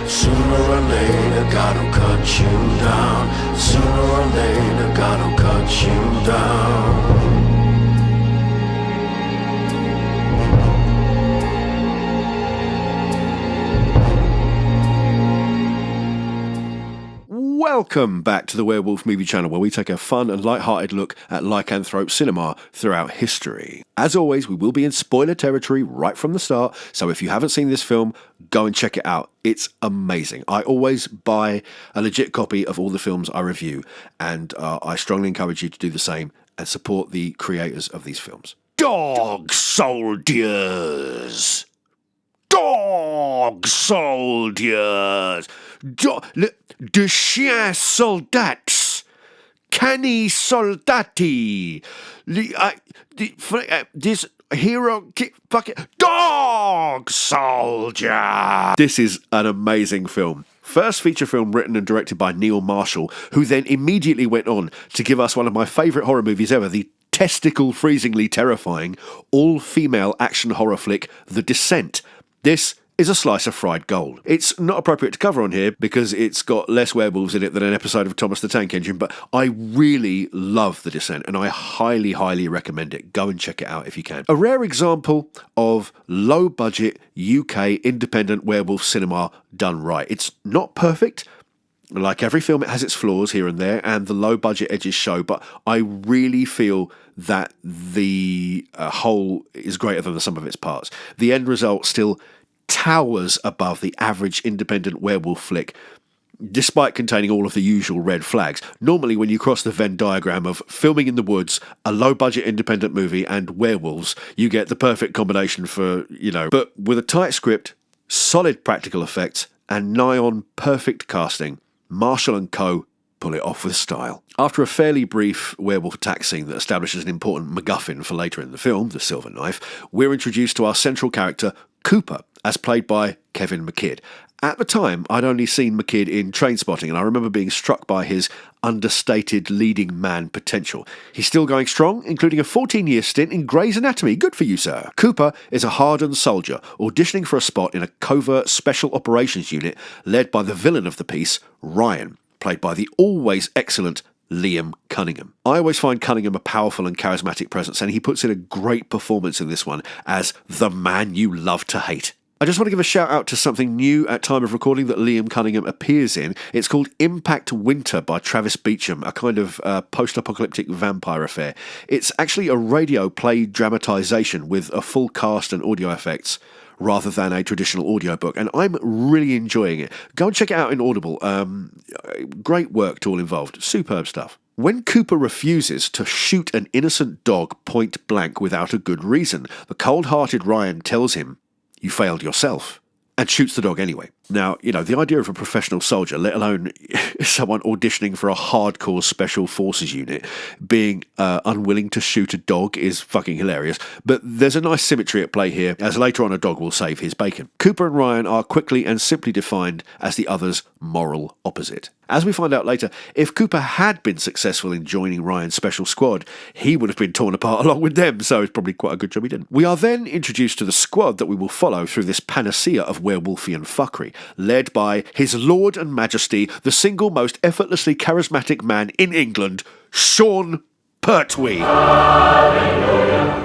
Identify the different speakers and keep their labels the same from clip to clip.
Speaker 1: Sooner or later, God'll cut you down. Sooner or later, God'll cut you down.
Speaker 2: Welcome back to the Werewolf Movie Channel, where we take a fun and light-hearted look at lycanthrope cinema throughout history. As always, we will be in spoiler territory right from the start, so if you haven't seen this film, go and check it out. It's amazing. I always buy a legit copy of all the films I review, and I strongly encourage you to do the same and support the creators of these films. Dog soldiers! Dog soldiers! De chien soldats! Cani soldati! This hero fucking dog soldier! This is an amazing film. First feature film written and directed by Neil Marshall, who then immediately went on to give us one of my favourite horror movies ever, the testicle-freezingly terrifying, all-female action horror flick, The Descent. This is a slice of fried gold. It's not appropriate to cover on here because it's got less werewolves in it than an episode of Thomas the Tank Engine, but I really love The Descent and I highly, highly recommend it. Go and check it out if you can. A rare example of low-budget UK independent werewolf cinema done right. It's not perfect. Like every film, it has its flaws here and there, and the low-budget edges show, but I really feel that the whole is greater than the sum of its parts. The end result still towers above the average independent werewolf flick, despite containing all of the usual red flags. Normally, when you cross the Venn diagram of filming in the woods, a low-budget independent movie, and werewolves, you get the perfect combination for, but with a tight script, solid practical effects, and nigh-on perfect casting, Marshall and Co. pull it off with style. After a fairly brief werewolf attack scene that establishes an important MacGuffin for later in the film, the silver knife, we're introduced to our central character, Cooper, as played by Kevin McKidd. At the time, I'd only seen McKidd in Trainspotting, and I remember being struck by his understated leading man potential. He's still going strong, including a 14-year stint in Grey's Anatomy. Good for you, sir. Cooper is a hardened soldier, auditioning for a spot in a covert special operations unit led by the villain of the piece, Ryan, played by the always excellent Liam Cunningham. I always find Cunningham a powerful and charismatic presence, and he puts in a great performance in this one as the man you love to hate. I just want to give a shout out to something new at time of recording that Liam Cunningham appears in. It's called Impact Winter by Travis Beacham, a kind of post-apocalyptic vampire affair. It's actually a radio play dramatisation with a full cast and audio effects, rather than a traditional audiobook, and I'm really enjoying it. Go and check it out in Audible. Great work to all involved. Superb stuff. When Cooper refuses to shoot an innocent dog point blank without a good reason, the cold-hearted Ryan tells him, "You failed yourself," and shoots the dog anyway. Now, the idea of a professional soldier, let alone someone auditioning for a hardcore special forces unit, being unwilling to shoot a dog is fucking hilarious. But there's a nice symmetry at play here, as later on a dog will save his bacon. Cooper and Ryan are quickly and simply defined as the other's moral opposite. As we find out later, if Cooper had been successful in joining Ryan's special squad, he would have been torn apart along with them, so it's probably quite a good job he didn't. We are then introduced to the squad that we will follow through this panacea of werewolfian fuckery, led by His Lord and Majesty, the single most effortlessly charismatic man in England, Sean Pertwee. Hallelujah.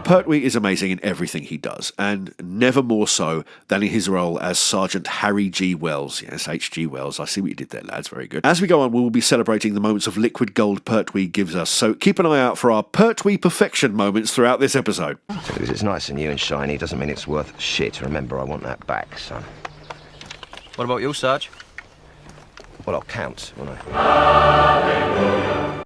Speaker 2: Pertwee is amazing in everything he does, and never more so than in his role as Sergeant Harry G. Wells. Yes, H.G. Wells. I see what you did there, lads. Very good. As we go on, we will be celebrating the moments of liquid gold Pertwee gives us, so keep an eye out for our Pertwee Perfection moments throughout this episode.
Speaker 3: Because it's nice and new and shiny doesn't mean it's worth shit. Remember, I want that back, son.
Speaker 4: What about you, Sarge?
Speaker 3: Well, I'll count, won't I?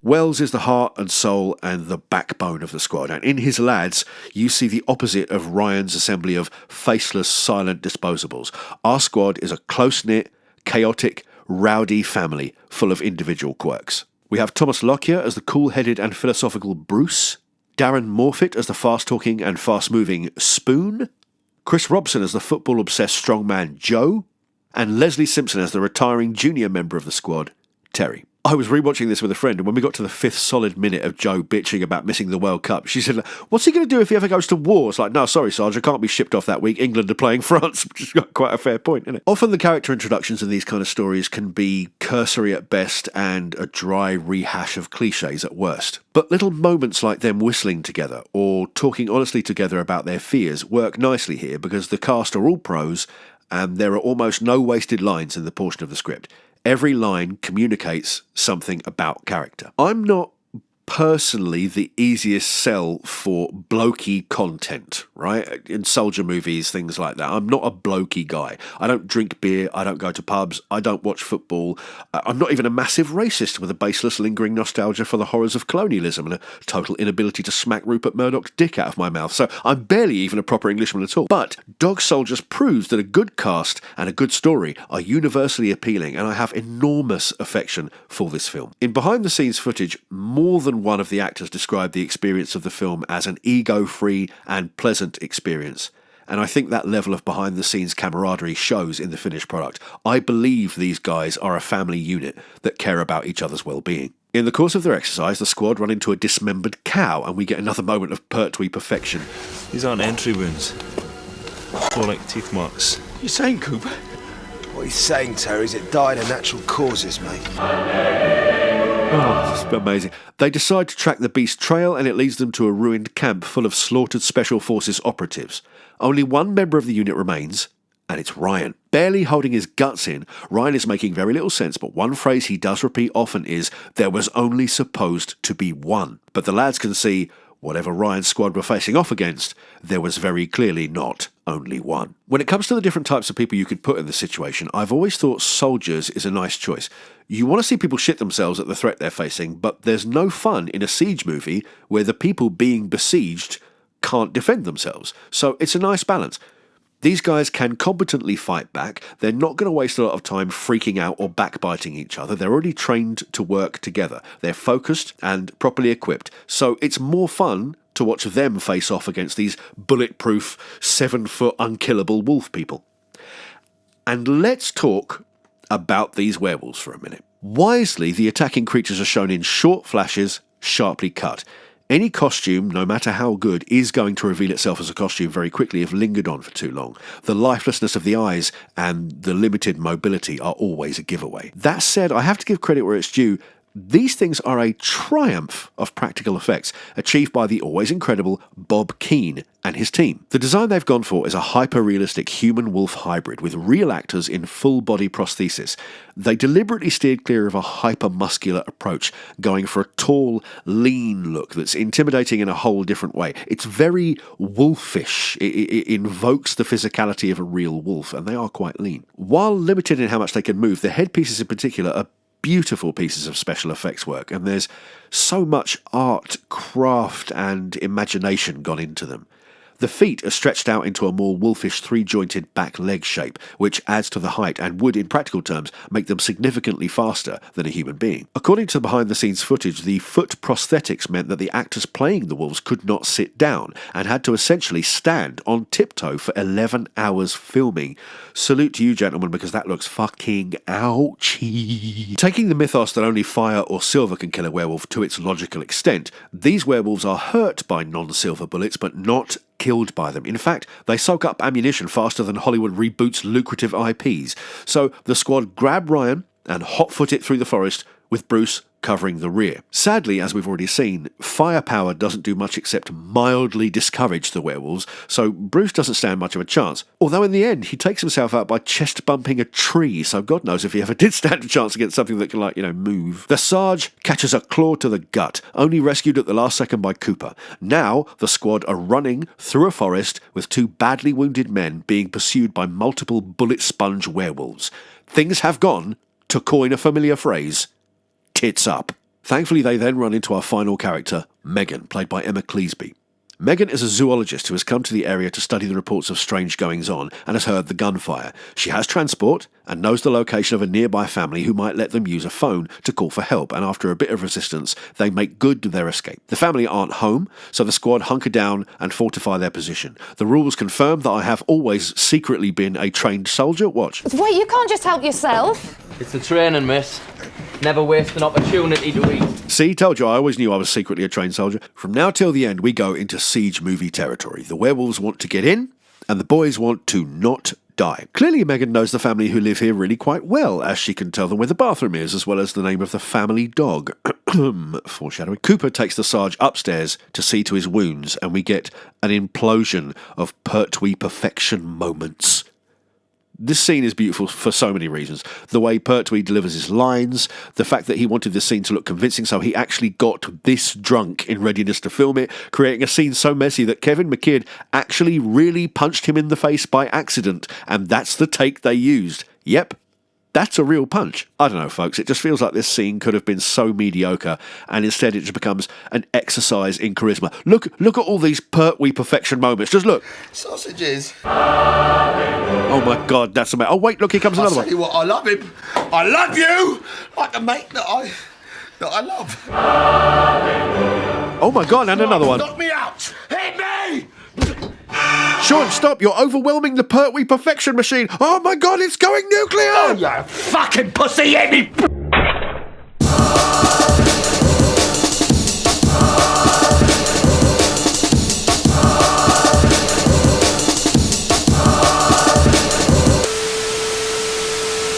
Speaker 2: Wells is the heart and soul and the backbone of the squad, and in his lads, you see the opposite of Ryan's assembly of faceless, silent disposables. Our squad is a close-knit, chaotic, rowdy family full of individual quirks. We have Thomas Lockyer as the cool-headed and philosophical Bruce, Darren Morfitt as the fast-talking and fast-moving Spoon, Chris Robson as the football-obsessed strongman Joe, and Leslie Simpson as the retiring junior member of the squad, Terry. I was rewatching this with a friend, and when we got to the 5th solid minute of Joe bitching about missing the World Cup, she said, what's he going to do if he ever goes to war? It's like, no, sorry, Sarge, I can't be shipped off that week. England are playing France, which is quite a fair point, isn't it? Often the character introductions in these kind of stories can be cursory at best and a dry rehash of cliches at worst. But little moments like them whistling together or talking honestly together about their fears work nicely here because the cast are all pros and there are almost no wasted lines in the portion of the script. Every line communicates something about character. I'm not personally the easiest sell for blokey content, right? In soldier movies, things like that. I'm not a blokey guy. I don't drink beer. I don't go to pubs. I don't watch football. I'm not even a massive racist with a baseless lingering nostalgia for the horrors of colonialism and a total inability to smack Rupert Murdoch's dick out of my mouth. So I'm barely even a proper Englishman at all. But Dog Soldiers proves that a good cast and a good story are universally appealing, and I have enormous affection for this film. In behind-the-scenes footage, more than one of the actors described the experience of the film as an ego-free and pleasant experience. And I think that level of behind-the-scenes camaraderie shows in the finished product. I believe these guys are a family unit that care about each other's well-being. In the course of their exercise, the squad run into a dismembered cow, and we get another moment of Pertwee Perfection.
Speaker 5: These aren't entry wounds. More like teeth marks.
Speaker 6: You saying, Cooper?
Speaker 3: What he's saying, Terry, is it died of natural causes, mate.
Speaker 2: Oh, it's amazing. They decide to track the beast trail, and it leads them to a ruined camp full of slaughtered Special Forces operatives. Only one member of the unit remains, and it's Ryan. Barely holding his guts in, Ryan is making very little sense, but one phrase he does repeat often is, there was only supposed to be one. But the lads can see, whatever Ryan's squad were facing off against, there was very clearly not only one. When it comes to the different types of people you could put in this situation, I've always thought soldiers is a nice choice. You want to see people shit themselves at the threat they're facing, but there's no fun in a siege movie where the people being besieged can't defend themselves. So it's a nice balance. These guys can competently fight back. They're not going to waste a lot of time freaking out or backbiting each other. They're already trained to work together. They're focused and properly equipped. So it's more fun to watch them face off against these bulletproof, 7-foot unkillable wolf people. And let's talk about these werewolves for a minute. Wisely, the attacking creatures are shown in short flashes, sharply cut. Any costume, no matter how good, is going to reveal itself as a costume very quickly if lingered on for too long. The lifelessness of the eyes and the limited mobility are always a giveaway. That said, I have to give credit where it's due. These things are a triumph of practical effects, achieved by the always incredible Bob Keane and his team. The design they've gone for is a hyper-realistic human-wolf hybrid with real actors in full-body prosthesis. They deliberately steered clear of a hyper-muscular approach, going for a tall, lean look that's intimidating in a whole different way. It's very wolfish. It invokes the physicality of a real wolf, and they are quite lean. While limited in how much they can move, the headpieces in particular are beautiful pieces of special effects work, and there's so much art, craft, and imagination gone into them. The feet are stretched out into a more wolfish three-jointed back leg shape, which adds to the height and would, in practical terms, make them significantly faster than a human being. According to the behind-the-scenes footage, the foot prosthetics meant that the actors playing the wolves could not sit down and had to essentially stand on tiptoe for 11 hours filming. Salute to you, gentlemen, because that looks fucking ouchy. Taking the mythos that only fire or silver can kill a werewolf to its logical extent, these werewolves are hurt by non-silver bullets, but not killed by them. In fact, they soak up ammunition faster than Hollywood reboots lucrative IPs. So the squad grab Ryan and hot-foot it through the forest with Bruce covering the rear. Sadly, as we've already seen, firepower doesn't do much except mildly discourage the werewolves, so Bruce doesn't stand much of a chance. Although in the end, he takes himself out by chest-bumping a tree, so God knows if he ever did stand a chance against something that can, move. The Sarge catches a claw to the gut, only rescued at the last second by Cooper. Now, the squad are running through a forest with two badly wounded men being pursued by multiple bullet-sponge werewolves. Things have gone, to coin a familiar phrase, tits up. Thankfully, they then run into our final character, Megan, played by Emma Cleesby. Megan is a zoologist who has come to the area to study the reports of strange goings-on and has heard the gunfire. She has transport and knows the location of a nearby family who might let them use a phone to call for help, and after a bit of resistance, they make good their escape. The family aren't home, so the squad hunker down and fortify their position. The rules confirm that I have always secretly been a trained soldier. Watch.
Speaker 7: Wait, you can't just help yourself.
Speaker 4: It's the training, miss. Never waste an opportunity to eat.
Speaker 2: See, told you, I always knew I was secretly a trained soldier. From now till the end, we go into siege movie territory. The werewolves want to get in, and the boys want to not die. Clearly, Megan knows the family who live here really quite well, as she can tell them where the bathroom is, as well as the name of the family dog. Foreshadowing. Cooper takes the Sarge upstairs to see to his wounds, and we get an implosion of Pertwee Perfection moments. This scene is beautiful for so many reasons. The way Pertwee delivers his lines, the fact that he wanted this scene to look convincing, so he actually got this drunk in readiness to film it, creating a scene so messy that Kevin McKidd actually really punched him in the face by accident, and that's the take they used. Yep. That's a real punch. I don't know, folks. It just feels like this scene could have been so mediocre, and instead it just becomes an exercise in charisma. Look at all these Pertwee Perfection moments. Just look.
Speaker 6: Sausages.
Speaker 2: Oh my God, that's amazing. Oh wait, look, here comes another
Speaker 6: I'll
Speaker 2: one.
Speaker 6: tell you what, I love him. I love you, like the mate that I love.
Speaker 2: Oh my God, and another one.
Speaker 6: Knock me out. Hit me.
Speaker 2: Sean, stop! You're overwhelming the Pertwee Perfection machine. Oh my God, it's going nuclear!
Speaker 6: Oh, you fucking pussy, hit me.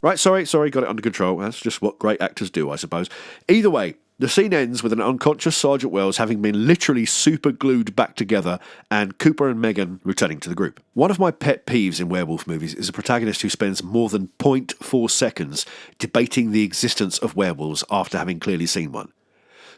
Speaker 2: Right, sorry, got it under control. That's just what great actors do, I suppose. Either way, the scene ends with an unconscious Sergeant Wells having been literally super glued back together, and Cooper and Megan returning to the group. One of my pet peeves in werewolf movies is a protagonist who spends more than 0.4 seconds debating the existence of werewolves after having clearly seen one.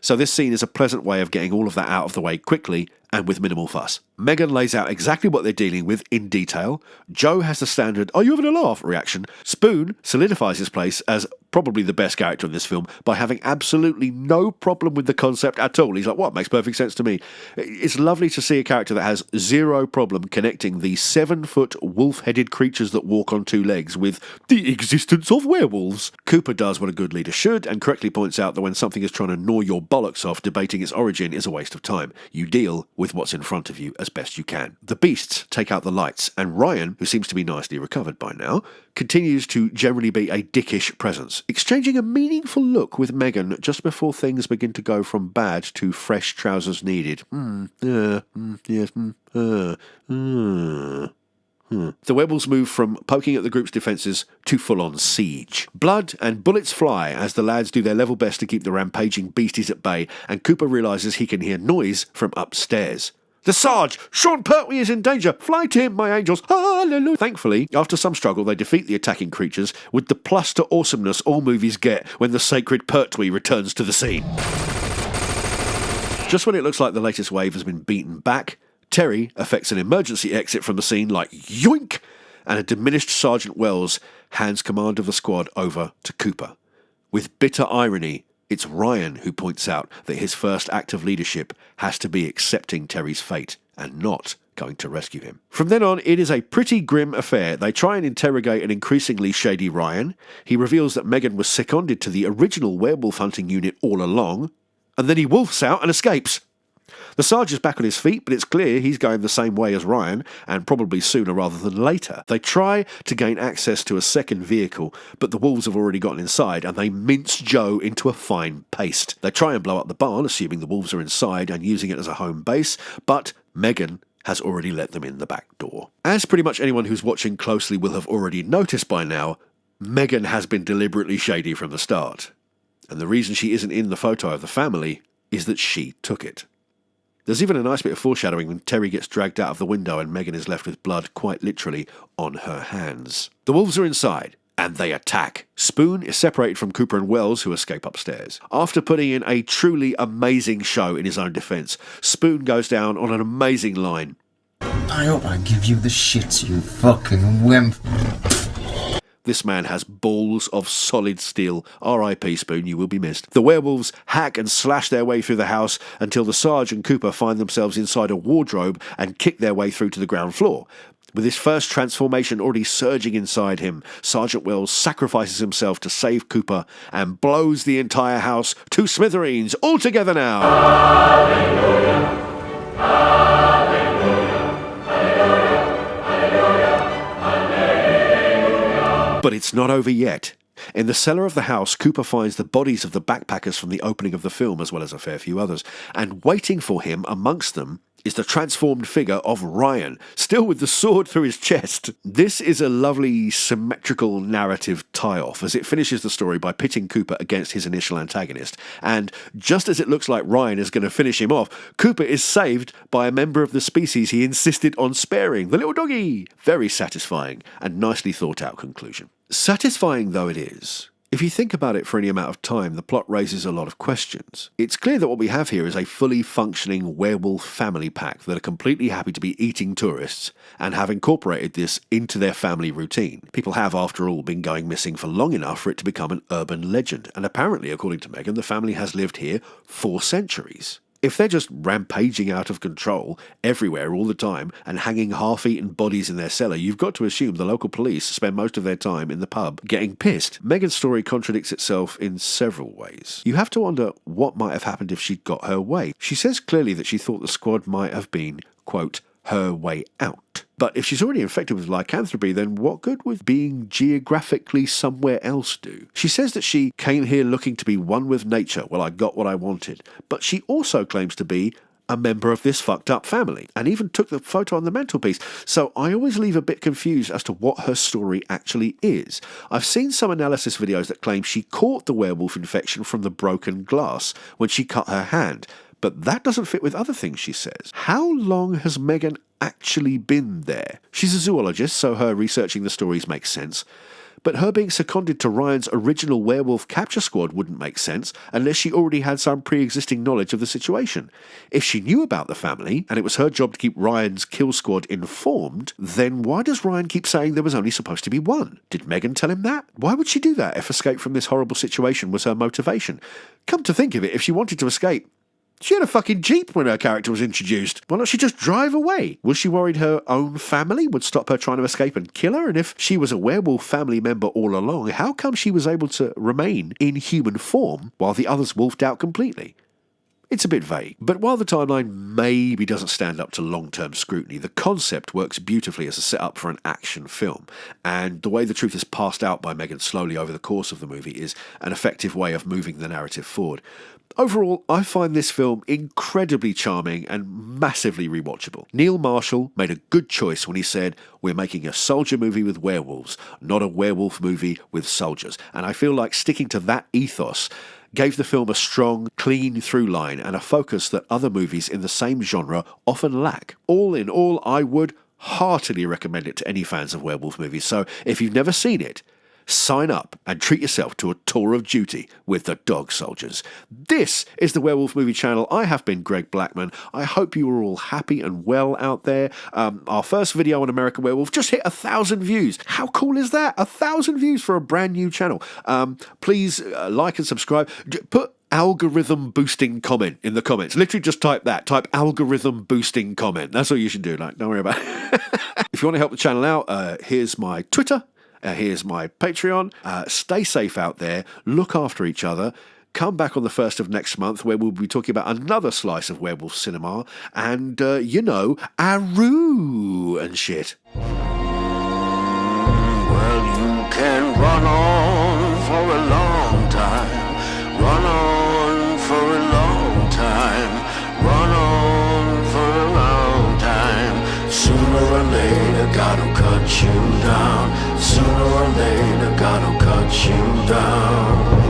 Speaker 2: So this scene is a pleasant way of getting all of that out of the way quickly and with minimal fuss. Megan lays out exactly what they're dealing with in detail. Joe has the standard, "Are you having a laugh?" reaction. Spoon solidifies his place as probably the best character in this film by having absolutely no problem with the concept at all. He's like, what? Makes perfect sense to me. It's lovely to see a character that has zero problem connecting the 7-foot wolf-headed creatures that walk on two legs with the existence of werewolves. Cooper does what a good leader should and correctly points out that when something is trying to gnaw your bollocks off, debating its origin is a waste of time. You deal with what's in front of you as best you can. The beasts take out the lights, and Ryan, who seems to be nicely recovered by now, continues to generally be a dickish presence, exchanging a meaningful look with Megan just before things begin to go from bad to fresh trousers needed. The werewolves move from poking at the group's defences to full-on siege. Blood and bullets fly as the lads do their level best to keep the rampaging beasties at bay, and Cooper realises he can hear noise from upstairs. The Sarge! Sean Pertwee is in danger! Fly to him, my angels! Hallelujah! Thankfully, after some struggle, they defeat the attacking creatures with the plus to awesomeness all movies get when the sacred Pertwee returns to the scene. Just when it looks like the latest wave has been beaten back, Terry effects an emergency exit from the scene like yoink, and a diminished Sergeant Wells hands command of the squad over to Cooper. With bitter irony, it's Ryan who points out that his first act of leadership has to be accepting Terry's fate and not going to rescue him. From then on, it is a pretty grim affair. They try and interrogate an increasingly shady Ryan. He reveals that Megan was seconded to the original werewolf hunting unit all along, and then he wolfs out and escapes. The Sarge is back on his feet, but it's clear he's going the same way as Ryan, and probably sooner rather than later. They try to gain access to a second vehicle, but the wolves have already gotten inside, and they mince Joe into a fine paste. They try and blow up the barn, assuming the wolves are inside and using it as a home base, but Megan has already let them in the back door. As pretty much anyone who's watching closely will have already noticed by now, Megan has been deliberately shady from the start. And the reason she isn't in the photo of the family is that she took it. There's even a nice bit of foreshadowing when Terry gets dragged out of the window and Megan is left with blood, quite literally, on her hands. The wolves are inside, and they attack. Spoon is separated from Cooper and Wells, who escape upstairs. After putting in a truly amazing show in his own defence, Spoon goes down on an amazing line.
Speaker 7: I hope I give you the shits, you fucking wimp.
Speaker 2: This man has balls of solid steel. R.I.P. Spoon, you will be missed. The werewolves hack and slash their way through the house until the Sarge and Cooper find themselves inside a wardrobe and kick their way through to the ground floor. With his first transformation already surging inside him, Sergeant Wells sacrifices himself to save Cooper and blows the entire house to smithereens. All together now. Hallelujah. But it's not over yet. In the cellar of the house, Cooper finds the bodies of the backpackers from the opening of the film, as well as a fair few others, and waiting for him amongst them is the transformed figure of Ryan, still with the sword through his chest. This is a lovely symmetrical narrative tie-off as it finishes the story by pitting Cooper against his initial antagonist. And just as it looks like Ryan is going to finish him off, Cooper is saved by a member of the species he insisted on sparing, the little doggy. Very satisfying and nicely thought out conclusion. Satisfying though it is, if you think about it for any amount of time, the plot raises a lot of questions. It's clear that what we have here is a fully functioning werewolf family pack that are completely happy to be eating tourists and have incorporated this into their family routine. People have, after all, been going missing for long enough for it to become an urban legend, and apparently, according to Megan, the family has lived here for centuries. If they're just rampaging out of control everywhere all the time and hanging half-eaten bodies in their cellar, you've got to assume the local police spend most of their time in the pub getting pissed. Megan's story contradicts itself in several ways. You have to wonder what might have happened if she'd got her way. She says clearly that she thought the squad might have been, quote, her way out. But if she's already infected with lycanthropy, then what good would being geographically somewhere else do? She says that she came here looking to be one with nature. Well, I got what I wanted. But she also claims to be a member of this fucked up family, and even took the photo on the mantelpiece. So I always leave a bit confused as to what her story actually is. I've seen some analysis videos that claim she caught the werewolf infection from the broken glass when she cut her hand. But that doesn't fit with other things she says. How long has Megan actually been there? She's a zoologist, so her researching the stories makes sense. But her being seconded to Ryan's original werewolf capture squad wouldn't make sense unless she already had some pre-existing knowledge of the situation. If she knew about the family, and it was her job to keep Ryan's kill squad informed, then why does Ryan keep saying there was only supposed to be one? Did Megan tell him that? Why would she do that if escape from this horrible situation was her motivation? Come to think of it, if she wanted to escape, she had a fucking Jeep when her character was introduced. Why not she just drive away? Was she worried her own family would stop her trying to escape and kill her? And if she was a werewolf family member all along, how come she was able to remain in human form while the others wolfed out completely? It's a bit vague. But while the timeline maybe doesn't stand up to long-term scrutiny, the concept works beautifully as a setup for an action film. And the way the truth is passed out by Megan slowly over the course of the movie is an effective way of moving the narrative forward. Overall, I find this film incredibly charming and massively rewatchable. Neil Marshall made a good choice when he said, we're making a soldier movie with werewolves, not a werewolf movie with soldiers. And I feel like sticking to that ethos gave the film a strong, clean through line and a focus that other movies in the same genre often lack. All in all, I would heartily recommend it to any fans of werewolf movies. So if you've never seen it, sign up and treat yourself to a tour of duty with the Dog Soldiers. This is the Werewolf Movie Channel. I have been Greg Blackman. I hope you are all happy and well out there. Our first video on American Werewolf just hit 1,000 views. How cool is that? 1,000 views for a brand new channel. Please like and subscribe. Put algorithm boosting comment in the comments. Literally just type that. Type algorithm boosting comment. That's all you should do. Like, don't worry about it. If you want to help the channel out, here's my Twitter. Here's my Patreon. Stay safe out there. Look after each other. Come back on the 1st of next month where we'll be talking about another slice of werewolf cinema and, Aru and shit.
Speaker 1: Well, you can run on for a long time. Run on for a long time. Run on for a long time. Sooner or later, God'll cut you down. Sooner or later, God'll cut you down.